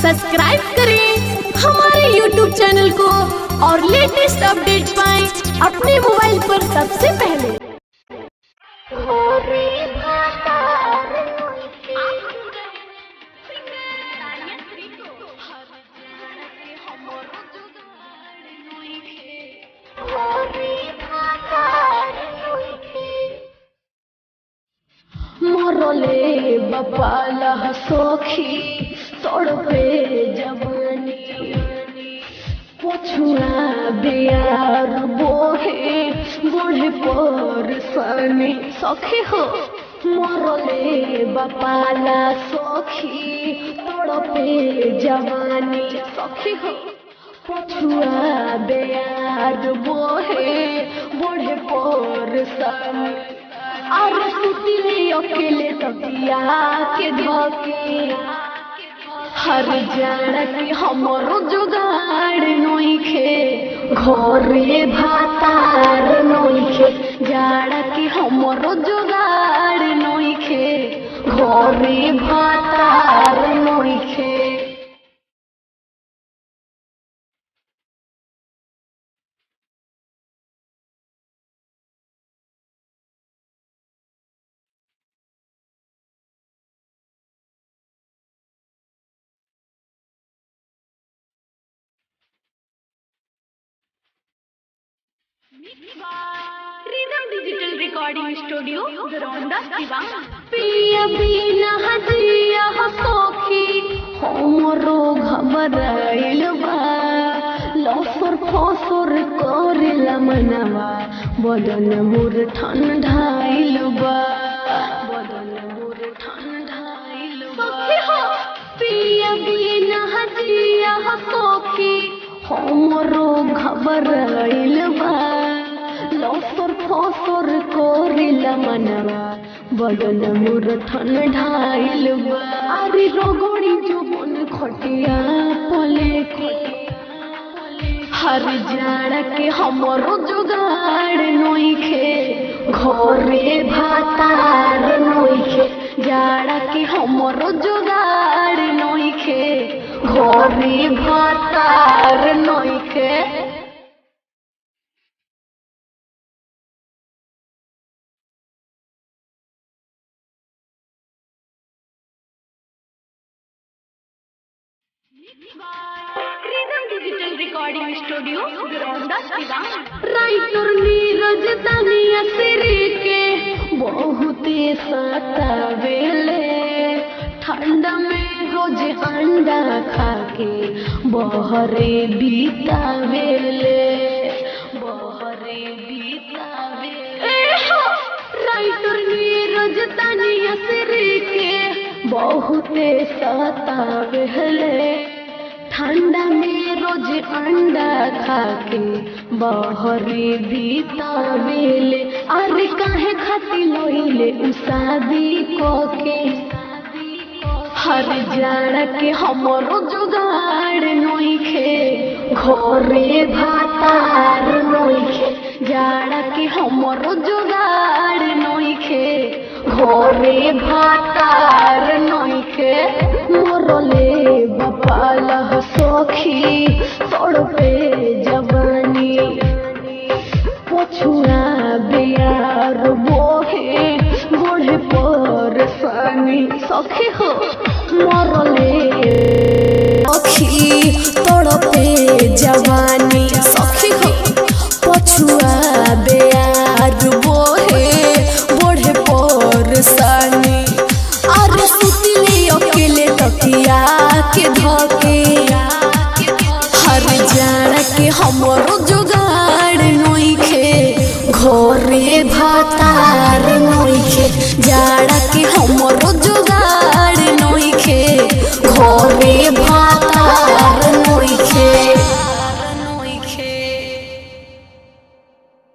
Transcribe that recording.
Subscribe करें हमारे YouTube channel को और लेटेस्ट अपडेट पाएं अपने मोबाइल पर सबसे पहले। मोरले बपाला सोखी तोड़पे जवानी पछुआ बियार बोहे बूढ़े पर सनी सखी हो। मोरले बपाला सोखी तोड़पे जवानी सखी हो। पछुआ बियार बोहे बूढ़े पर सनी और सुतिले अकेले तकिया के धोके हर जाड़ा के हमरो जुगाड़ नोइखे घरे भातार नोइखे जाड़ा के हमरो जुगाड़ नोइखे घरे भातार नोइखे। Rhythm digital recording studio Daraunda Siwan. पिया बिना हजिया सोखी हमरो घबराइल बा लसर फसर करेला मनवा बदन मोर ठंडाइल बा बदन मोर ठंडाइल बा। पिया बिना हजिया सोखी हमरो घबराइल बा लसर फसर करेला मनवा बदन मोर ठंडाइल बा। अरे रगड़ी जोबन खटिया पले हर जाड़ा के हमरो जुगाड़ नोइखे घरे भातार नोइखे जाड़ा के हमरो जुगाड़ नोइखे घरे भातार नोइखे। Rhythm digital recording studio Daraunda Siwan. Writer Neeraj Daniya सिरी के बहुते सतावेले ठंडा में रोज अंडा खाके बहरे बीतावेले बहरे बीतावेले। राइटर नीरज दानिया सिरी के बहुते सतावेले ठंडा में रोज अंडा खाके बहरे बीतावेले। अरे काहे खाती लोइले शादी कोके हर जाड़ा के हमरो जुगाड़ नोइखे घरे भातार नोइखे जाड़ा के हमरो जुगाड़ नोइखे घरे भातार नोइखे। मोरले बपाला सोखी तोड़पे जवानी पछुआ बियार बोहे बूढ़े पर सनी सखी हो। मोरले सखी तोड़पे जवानी सखी हो पछुआ बियार बोहे बूढ़े पर सनी और सुतिले अकेले तकिया के धोके हर जाड़ा के हमरो